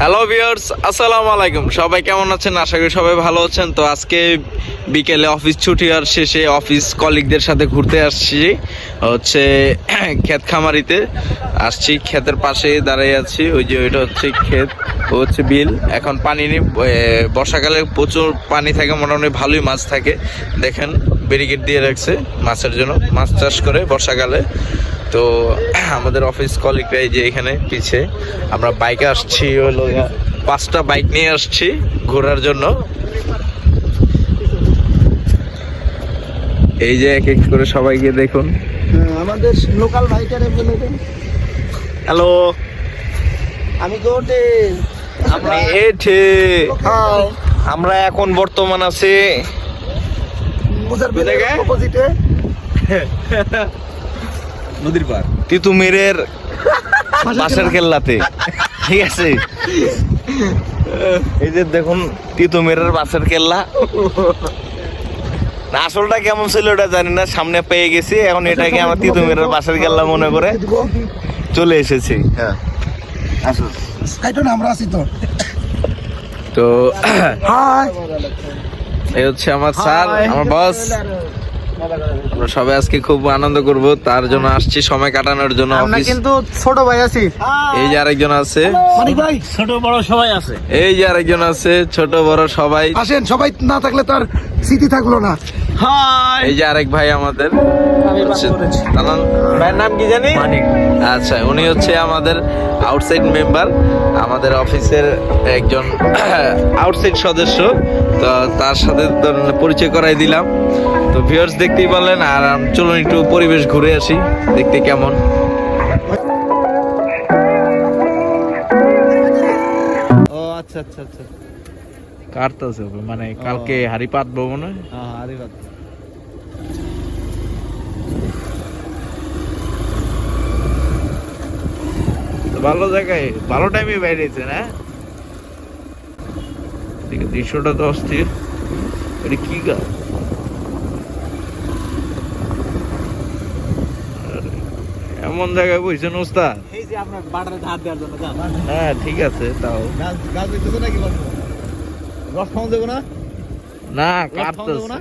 Hello viewers, আসসালামু আলাইকুম। সবাই কেমন আছেন? আশা করি সবাই ভালো আছেন। তো আজকে বিকেলে অফিস ছুটি আর শেষে অফিস কলিগদের সাথে ঘুরতে আসছি হচ্ছে ক্ষেত খামারিতে আসছি। ক্ষেতের পাশে দাঁড়িয়ে আছি, ওই যে ওইটা হচ্ছে ক্ষেত, ও হচ্ছে বিল। এখন পানি নেই, বর্ষাকালে প্রচুর পানি থাকে, মোটামুটি ভালোই মাছ থাকে। দেখেন ব্যারিকেড দিয়ে রাখছে মাছের জন্য, মাছ চাষ করে বর্ষাকালে। তো আমাদের অফিস কলিগরা এই যে এখানে পিছে, আমরা বাইকে আসছি, হলো 5টা বাইক নিয়ে আসছি ঘোরার জন্য। এই যে এক এক করে সবাইকে দেখুন। আমাদের লোকাল বাইকারে বলে দেন হ্যালো, আমি গোটে আপনি এঠে। আমরা এখন বর্তমান আছি অপোজিটে নদীর পার তিতুমিরের বাসের কেল্লাতে, ঠিক আছে? এই যে দেখুন তিতুমিরের বাসের কেল্লা। না, আসলটা কেমন ছিল ওটা জানি না, সামনে পেয়ে গেছি। এখন এটাকে আমার তিতুমিরের বাসের কেল্লা মনে করে চলে এসেছি। হ্যাঁ, আসল আমরা আছি তো। তো এই হচ্ছে আমার স্যার, আমার বস। আমরা সবাই আজকে খুব আনন্দ করব, তার জন্য আসছি, সময় কাটানোর জন্য। আমরা কিন্তু ছোট ভাই আছি। এই যে আরেকজন আছে, মানিক ভাই, ছোট বড় সবাই আছে। এই যে আরেকজন আছে, ছোট বড় সবাই। আসেন, সবাই না থাকলে তার স্মৃতি থাকলো না। এই যে আরেক ভাই আমাদের, ভাইয়ের নাম কি জানি? আচ্ছা, উনি হচ্ছে আমাদের আউটসাইড মেম্বার, আমাদের অফিসের একজন আউটসাইড সদস্য। তো তার সাথে পরিচয় করাই দিলাম। তো ভিউয়ার্স দেখতেই পারলেন। আর চলুন একটু পরিবেশ ঘুরে আসি, দেখতে কেমন। ও আচ্ছা আচ্ছা আচ্ছা, কাটতেছে মানে কালকে হাড়ি পাতবো মনে হয়। হ্যাঁ হাড়ি পাত। ভালো জায়গায়, ভালো টাইমে বাইরেছে না? দৃশ্যটা তো অস্থির। এটা কি গাছ? এমন জায়গায় বইছেন ওস্তাদ? এই যে আপনার বাটারে হাত দেওয়ার জন্য গাছ। হ্যাঁ ঠিক আছে, তাও গাছ গাছ হইতেছে নাকি? রস খাওয়া যাবে না? না, কাটতেছে।